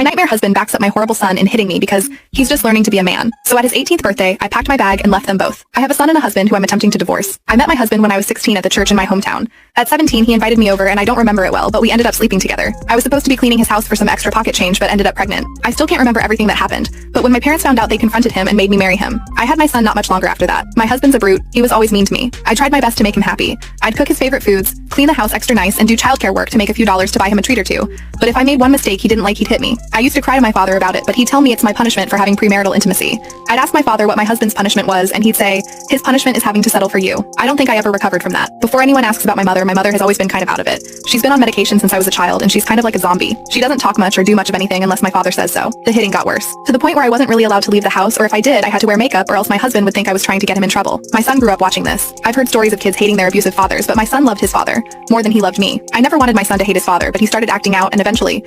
My nightmare husband backs up my horrible son in hitting me because he's just learning to be a man. So at his 18th birthday, I packed my bag and left them both. I have a son and a husband who I'm attempting to divorce. I met my husband when I was 16 at the church in my hometown. At 17, he invited me over and I don't remember it well, but we ended up sleeping together. I was supposed to be cleaning his house for some extra pocket change, but ended up pregnant. I still can't remember everything that happened, but when my parents found out, they confronted him and made me marry him. I had my son not much longer after that. My husband's a brute. He was always mean to me. I tried my best to make him happy. I'd cook his favorite foods, clean the house extra nice, and do childcare work to make a few dollars to buy him a treat or two. But if I made one mistake he didn't like, he'd hit me. I used to cry to my father about it, but he'd tell me it's my punishment for having premarital intimacy. I'd ask my father what my husband's punishment was, and he'd say, his punishment is having to settle for you. I don't think I ever recovered from that. Before anyone asks about my mother has always been kind of out of it. She's been on medication since I was a child, and she's kind of like a zombie. She doesn't talk much or do much of anything unless my father says so. The hitting got worse, to the point where I wasn't really allowed to leave the house, or if I did, I had to wear makeup or else my husband would think I was trying to get him in trouble. My son grew up watching this. I've heard stories of kids hating their abusive fathers, but my son loved his father more than he loved me. I never wanted my son to hate his father, but he started acting out, and eventually